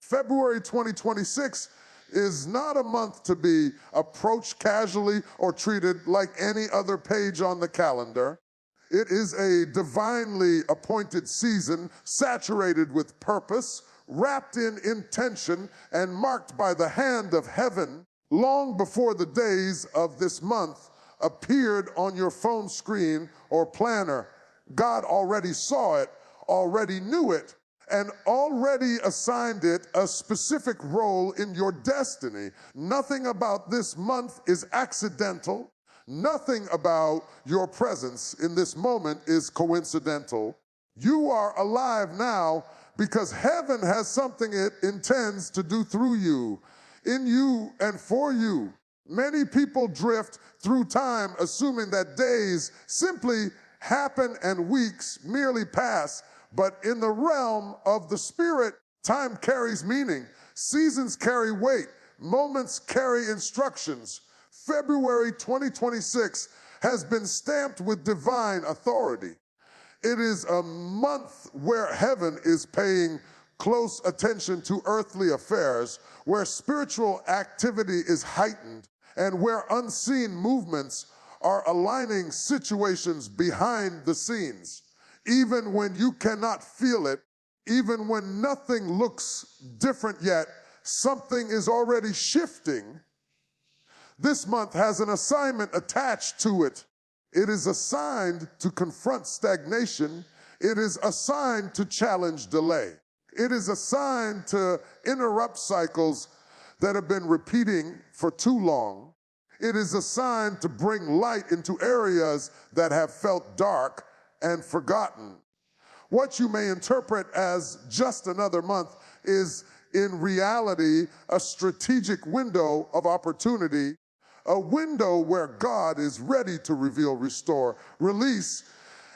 February 2026 is not a month to be approached casually or treated like any other page on the calendar. It is a divinely appointed season, saturated with purpose, wrapped in intention, and marked by the hand of heaven. Long before the days of this month appeared on your phone screen or planner, God already saw it, already knew it, and already assigned it a specific role in your destiny. Nothing about this month is accidental. Nothing about your presence in this moment is coincidental. You are alive now because heaven has something it intends to do through you, in you, and for you. Many people drift through time assuming that days simply happen and weeks merely pass. But in the realm of the Spirit, time carries meaning. Seasons carry weight. Moments carry instructions. February 2026 has been stamped with divine authority. It is a month where heaven is paying close attention to earthly affairs, where spiritual activity is heightened, and where unseen movements are aligning situations behind the scenes. Even when you cannot feel it, even when nothing looks different yet, something is already shifting. This month has an assignment attached to it. It is assigned to confront stagnation. It is assigned to challenge delay. It is assigned to interrupt cycles that have been repeating for too long. It is assigned to bring light into areas that have felt dark and forgotten. What you may interpret as just another month is in reality a strategic window of opportunity, a window where God is ready to reveal, restore, release,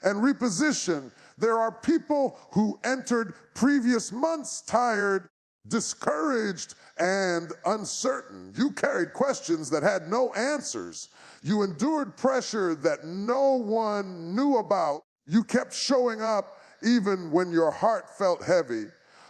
and reposition. There are people who entered previous months tired, discouraged, and uncertain. You carried questions that had no answers. You endured pressure that no one knew about. You kept showing up even when your heart felt heavy.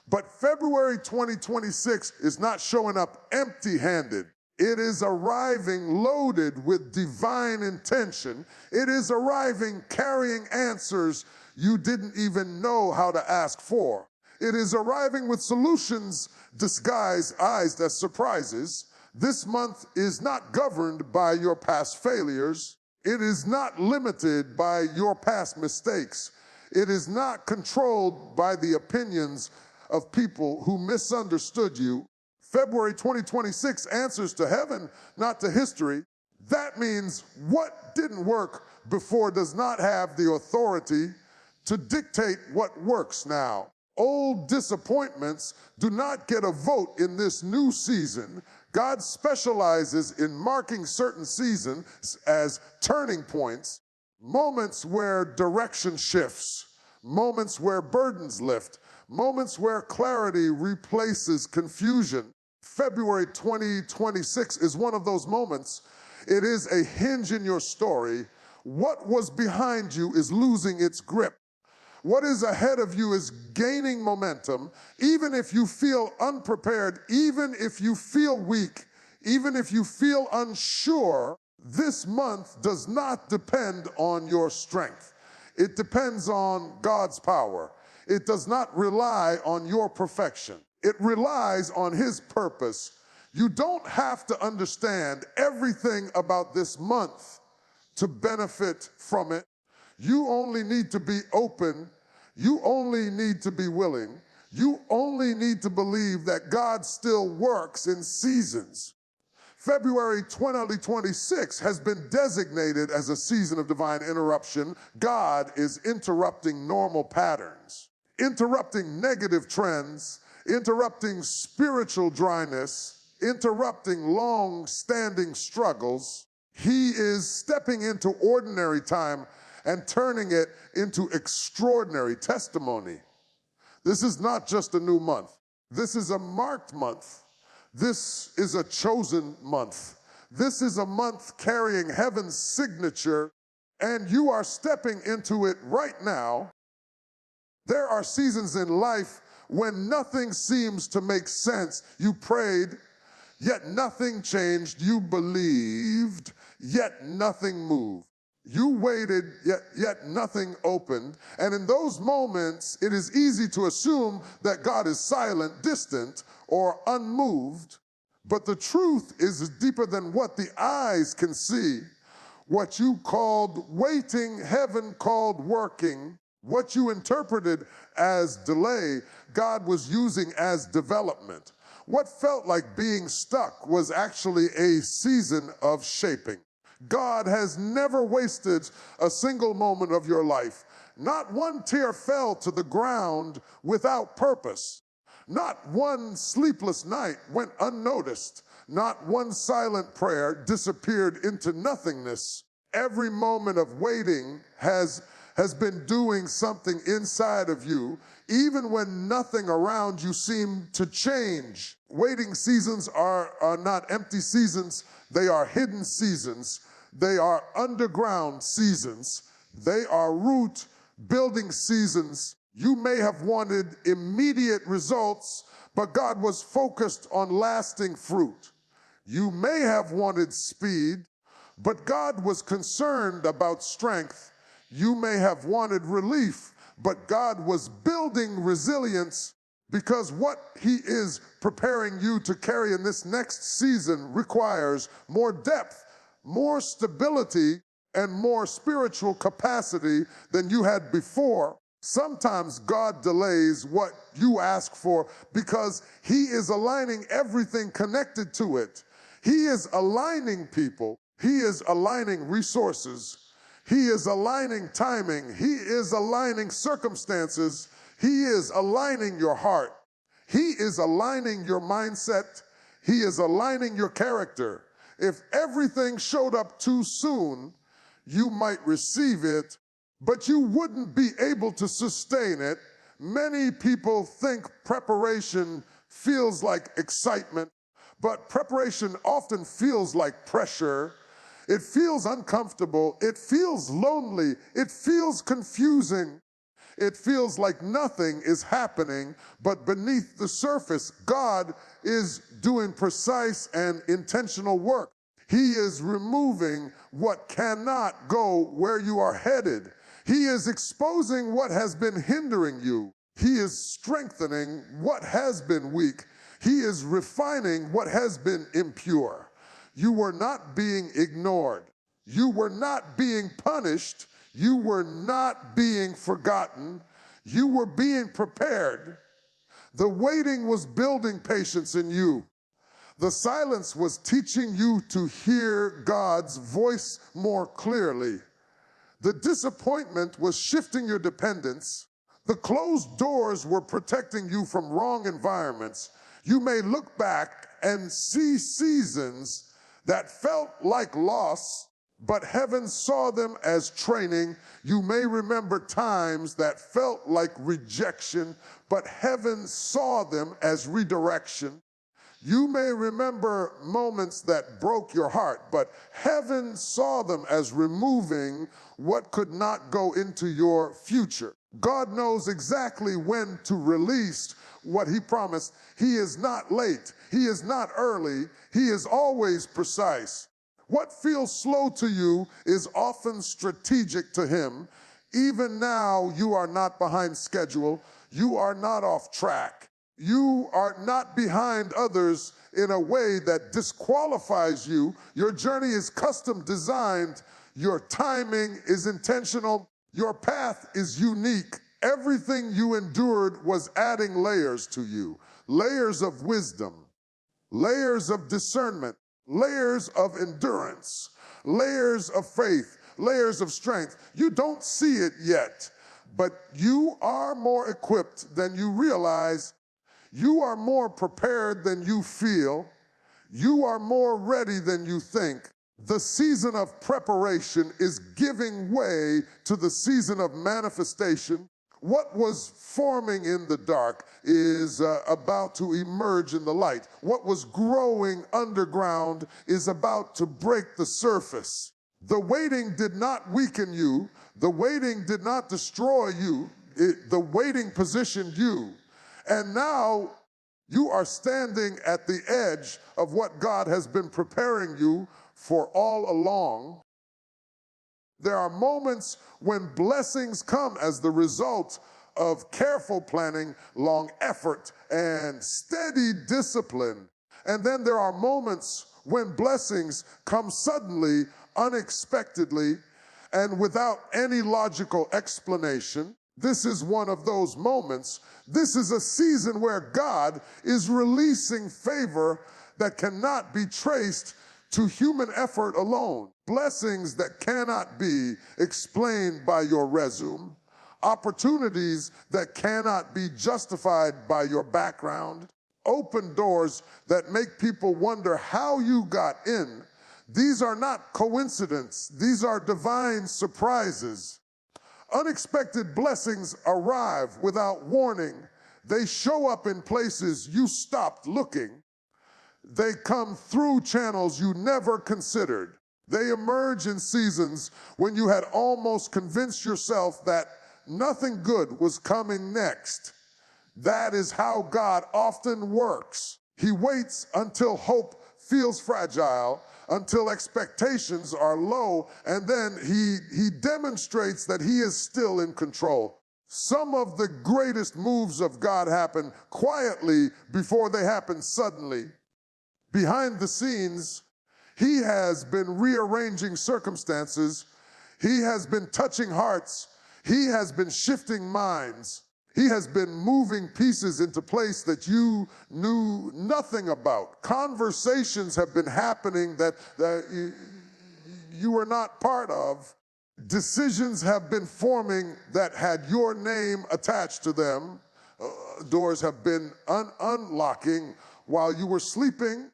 But February 2026 is not showing up empty-handed. It is arriving loaded with divine intention. It is arriving carrying answers you didn't even know how to ask for. It is arriving with solutions disguised as surprises. This month is not governed by your past failures. It is not limited by your past mistakes. It is not controlled by the opinions of people who misunderstood you. February 2026 answers to heaven, not to history. That means what didn't work before does not have the authority to dictate what works now. Old disappointments do not get a vote in this new season. God specializes in marking certain seasons as turning points, moments where direction shifts, moments where burdens lift, moments where clarity replaces confusion. February 2026 is one of those moments. It is a hinge in your story. What was behind you is losing its grip. What is ahead of you is gaining momentum. Even if you feel unprepared, even if you feel weak, even if you feel unsure, this month does not depend on your strength. It depends on God's power. It does not rely on your perfection. It relies on His purpose. You don't have to understand everything about this month to benefit from it. You only need to be open. You only need to be willing. You only need to believe that God still works in seasons. February 2026 has been designated as a season of divine interruption. God is interrupting normal patterns, interrupting negative trends, interrupting spiritual dryness, interrupting long-standing struggles. He is stepping into ordinary time and turning it into extraordinary testimony. This is not just a new month. This is a marked month. This is a chosen month. This is a month carrying heaven's signature, and you are stepping into it right now. There are seasons in life When nothing seems to make sense, you prayed, yet nothing changed. You believed, yet nothing moved. You waited, yet nothing opened. And in those moments, it is easy to assume that God is silent, distant, or unmoved. But the truth is deeper than what the eyes can see. What you called waiting, heaven called working. What you interpreted as delay, God was using as development. What felt like being stuck was actually a season of shaping. God has never wasted a single moment of your life. Not one tear fell to the ground without purpose. Not one sleepless night went unnoticed. Not one silent prayer disappeared into nothingness. Every moment of waiting has been doing something inside of you, even when nothing around you seemed to change. Waiting seasons are not empty seasons. They are hidden seasons. They are underground seasons. They are root building seasons. You may have wanted immediate results, but God was focused on lasting fruit. You may have wanted speed, but God was concerned about strength. You may have wanted relief, but God was building resilience, because what He is preparing you to carry in this next season requires more depth, more stability, and more spiritual capacity than you had before. Sometimes God delays what you ask for because He is aligning everything connected to it. He is aligning people. He is aligning resources. He is aligning timing. He is aligning circumstances. He is aligning your heart. He is aligning your mindset. He is aligning your character. If everything showed up too soon, you might receive it, but you wouldn't be able to sustain it. Many people think preparation feels like excitement, but preparation often feels like pressure. It feels uncomfortable. It feels lonely. It feels confusing. It feels like nothing is happening, but beneath the surface, God is doing precise and intentional work. He is removing what cannot go where you are headed. He is exposing what has been hindering you. He is strengthening what has been weak. He is refining what has been impure. You were not being ignored. You were not being punished. You were not being forgotten. You were being prepared. The waiting was building patience in you. The silence was teaching you to hear God's voice more clearly. The disappointment was shifting your dependence. The closed doors were protecting you from wrong environments. You may look back and see seasons that felt like loss, but heaven saw them as training. You may remember times that felt like rejection, but heaven saw them as redirection. You may remember moments that broke your heart, but heaven saw them as removing what could not go into your future. God knows exactly when to release what He promised. He is not late. He is not early. He is always precise. What feels slow to you is often strategic to Him. Even now, you are not behind schedule. You are not off track. You are not behind others in a way that disqualifies you. Your journey is custom designed. Your timing is intentional. Your path is unique. Everything you endured was adding layers to you. Layers of wisdom, layers of discernment, layers of endurance, layers of faith, layers of strength. You don't see it yet, but you are more equipped than you realize. You are more prepared than you feel. You are more ready than you think. The season of preparation is giving way to the season of manifestation. What was forming in the dark is about to emerge in the light. What was growing underground is about to break the surface. The waiting did not weaken you. The waiting did not destroy you. The waiting positioned you. And now you are standing at the edge of what God has been preparing you for all along. There are moments when blessings come as the result of careful planning, long effort, and steady discipline. And then there are moments when blessings come suddenly, unexpectedly, and without any logical explanation. This is one of those moments. This is a season where God is releasing favor that cannot be traced to human effort alone. Blessings that cannot be explained by your resume. Opportunities that cannot be justified by your background. Open doors that make people wonder how you got in. These are not coincidence. These are divine surprises. Unexpected blessings arrive without warning. They show up in places you stopped looking. They come through channels you never considered. They emerge in seasons when you had almost convinced yourself that nothing good was coming next. That is how God often works. He waits until hope feels fragile, until expectations are low, and then he demonstrates that he is still in control. Some of the greatest moves of God happen quietly before they happen suddenly. Behind the scenes, he has been rearranging circumstances. He has been touching hearts. He has been shifting minds. He has been moving pieces into place that you knew nothing about. Conversations have been happening that you were not part of. Decisions have been forming that had your name attached to them. Doors have been unlocking while you were sleeping.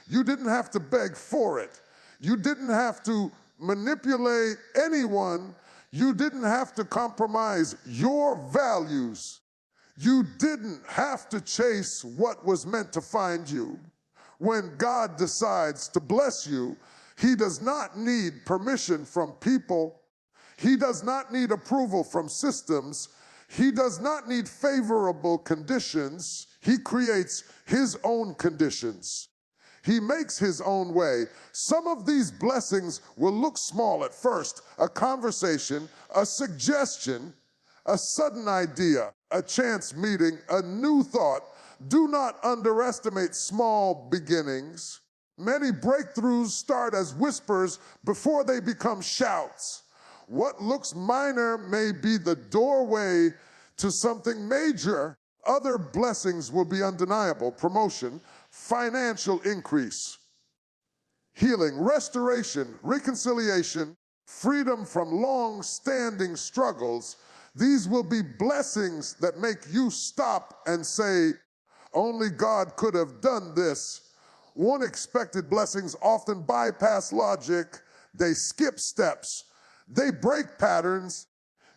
You didn't have to beg for it. You didn't have to manipulate anyone. You didn't have to compromise your values. You didn't have to chase what was meant to find you. When God decides to bless you, he does not need permission from people. He does not need approval from systems. He does not need favorable conditions. He creates his own conditions. He makes his own way. Some of these blessings will look small at first. A conversation, a suggestion, a sudden idea, a chance meeting, a new thought. Do not underestimate small beginnings. Many breakthroughs start as whispers before they become shouts. What looks minor may be the doorway to something major. Other blessings will be undeniable. Promotion, financial increase, healing, restoration, reconciliation, freedom from long-standing struggles. These will be blessings that make you stop and say, only God could have done this. Unexpected blessings often bypass logic. They skip steps. They break patterns.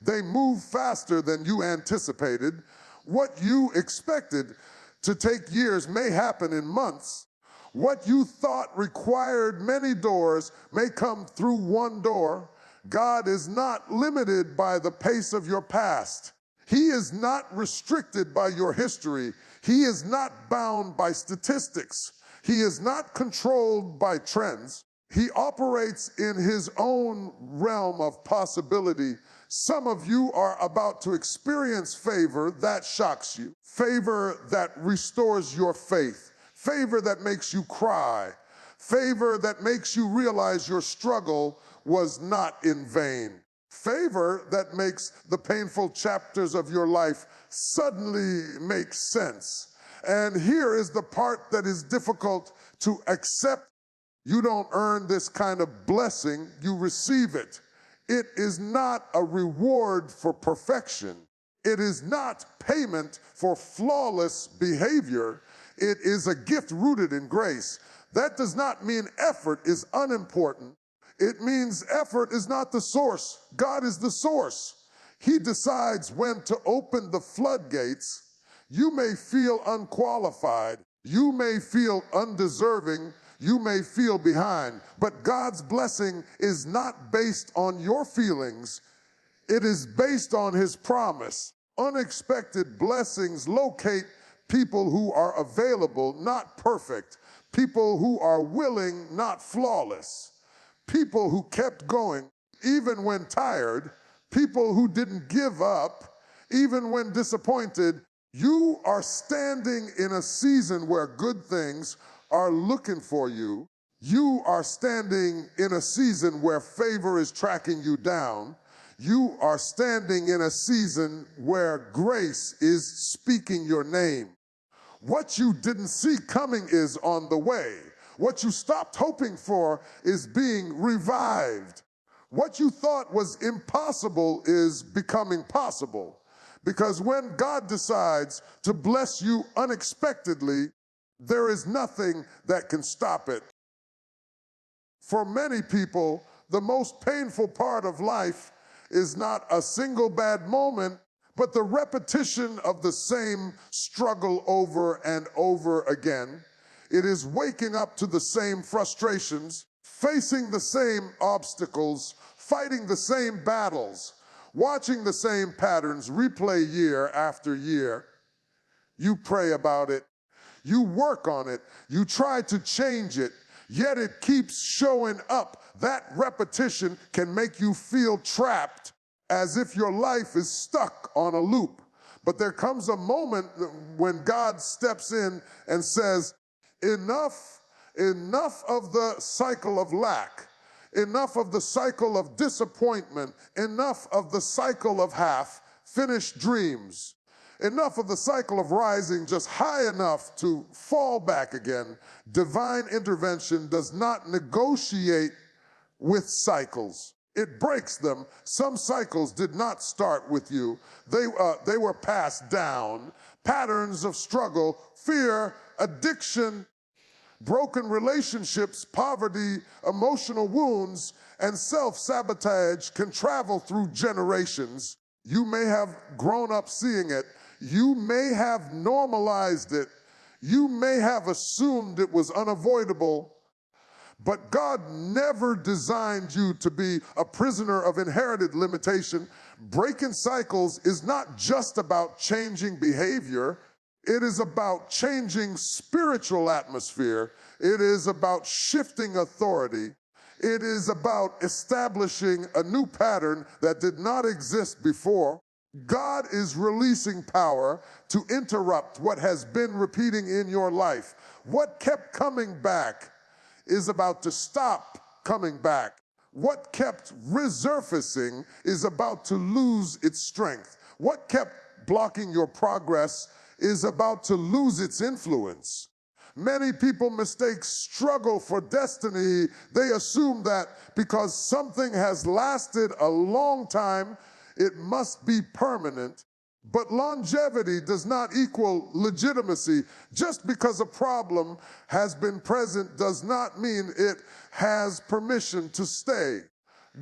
They move faster than you anticipated. What you expected to take years may happen in months. What you thought required many doors may come through one door. God is not limited by the pace of your past. He is not restricted by your history. He is not bound by statistics. He is not controlled by trends. He operates in his own realm of possibility. Some of you are about to experience favor that shocks you, favor that restores your faith, favor that makes you cry, favor that makes you realize your struggle was not in vain, favor that makes the painful chapters of your life suddenly make sense. And here is the part that is difficult to accept. You don't earn this kind of blessing, you receive it. It is not a reward for perfection. It is not payment for flawless behavior. It is a gift rooted in grace. That does not mean effort is unimportant. It means effort is not the source. God is the source. He decides when to open the floodgates. You may feel unqualified. You may feel undeserving. You may feel behind, but God's blessing is not based on your feelings. It is based on his promise. Unexpected blessings locate people who are available, not perfect, people who are willing, not flawless, people who kept going even when tired, people who didn't give up even when disappointed. You are standing in a season where good things are looking for you. You are standing in a season where favor is tracking you down. You are standing in a season where grace is speaking your name. What you didn't see coming is on the way. What you stopped hoping for is being revived. What you thought was impossible is becoming possible. Because when God decides to bless you unexpectedly, there is nothing that can stop it. For many people, the most painful part of life is not a single bad moment, but the repetition of the same struggle over and over again. It is waking up to the same frustrations, facing the same obstacles, fighting the same battles, watching the same patterns replay year after year. You pray about it, you work on it, you try to change it, yet it keeps showing up. That repetition can make you feel trapped, as if your life is stuck on a loop. But there comes a moment when God steps in and says, enough of the cycle of lack, enough of the cycle of disappointment, enough of the cycle of half-finished dreams, enough of the cycle of rising just high enough to fall back again. Divine intervention does not negotiate with cycles. It breaks them. Some cycles did not start with you. They were passed down. Patterns of struggle, fear, addiction, broken relationships, poverty, emotional wounds, and self-sabotage can travel through generations. You may have grown up seeing it. You may have normalized it. You may have assumed it was unavoidable. But God never designed you to be a prisoner of inherited limitation. Breaking cycles is not just about changing behavior. It is about changing spiritual atmosphere. It is about shifting authority. It is about establishing a new pattern that did not exist before. God is releasing power to interrupt what has been repeating in your life. What kept coming back is about to stop coming back. What kept resurfacing is about to lose its strength. What kept blocking your progress is about to lose its influence. Many people mistake struggle for destiny. They assume that because something has lasted a long time, it must be permanent. But longevity does not equal legitimacy. Just because a problem has been present does not mean it has permission to stay.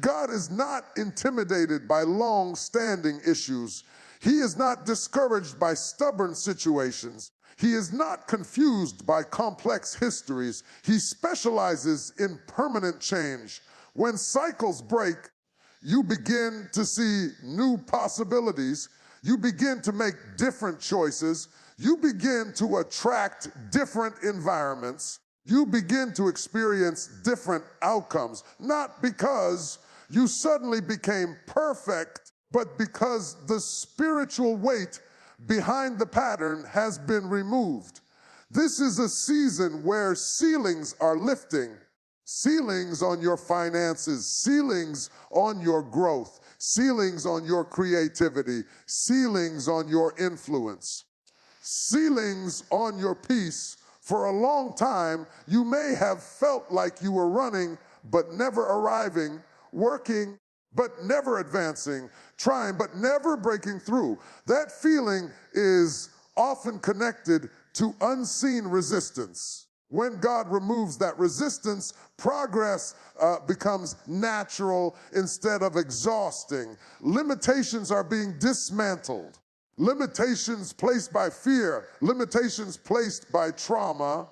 God is not intimidated by long-standing issues. He is not discouraged by stubborn situations. He is not confused by complex histories. He specializes in permanent change. When cycles break, you begin to see new possibilities. You begin to make different choices. You begin to attract different environments. You begin to experience different outcomes, not because you suddenly became perfect, but because the spiritual weight behind the pattern has been removed. This is a season where ceilings are lifting. Ceilings on your finances, ceilings on your growth, ceilings on your creativity, ceilings on your influence, ceilings on your peace. For a long time, you may have felt like you were running but never arriving, working but never advancing, trying but never breaking through. That feeling is often connected to unseen resistance. When God removes that resistance, progress becomes natural instead of exhausting. Limitations are being dismantled. Limitations placed by fear, limitations placed by trauma,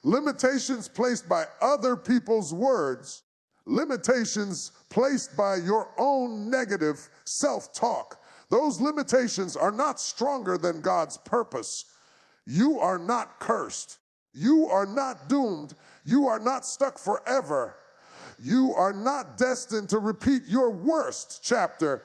limitations placed by other people's words, limitations placed by your own negative self-talk. Those limitations are not stronger than God's purpose. You are not cursed. You are not doomed. You are not stuck forever. You are not destined to repeat your worst chapter.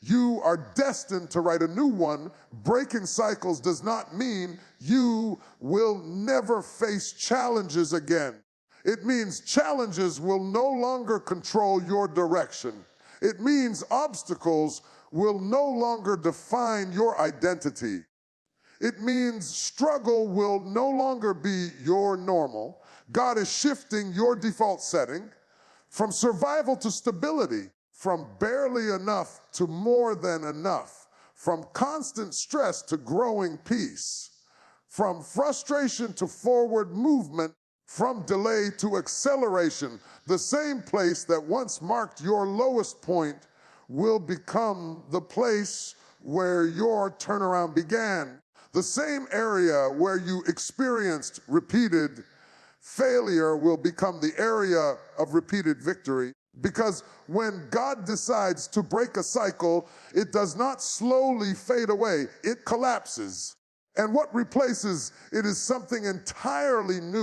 You are destined to write a new one. Breaking cycles does not mean you will never face challenges again. It means challenges will no longer control your direction. It means obstacles will no longer define your identity. It means struggle will no longer be your normal. God is shifting your default setting from survival to stability, from barely enough to more than enough, from constant stress to growing peace, from frustration to forward movement, from delay to acceleration. The same place that once marked your lowest point will become the place where your turnaround began. The same area where you experienced repeated failure will become the area of repeated victory. Because when God decides to break a cycle, it does not slowly fade away, it collapses. And what replaces it is something entirely new.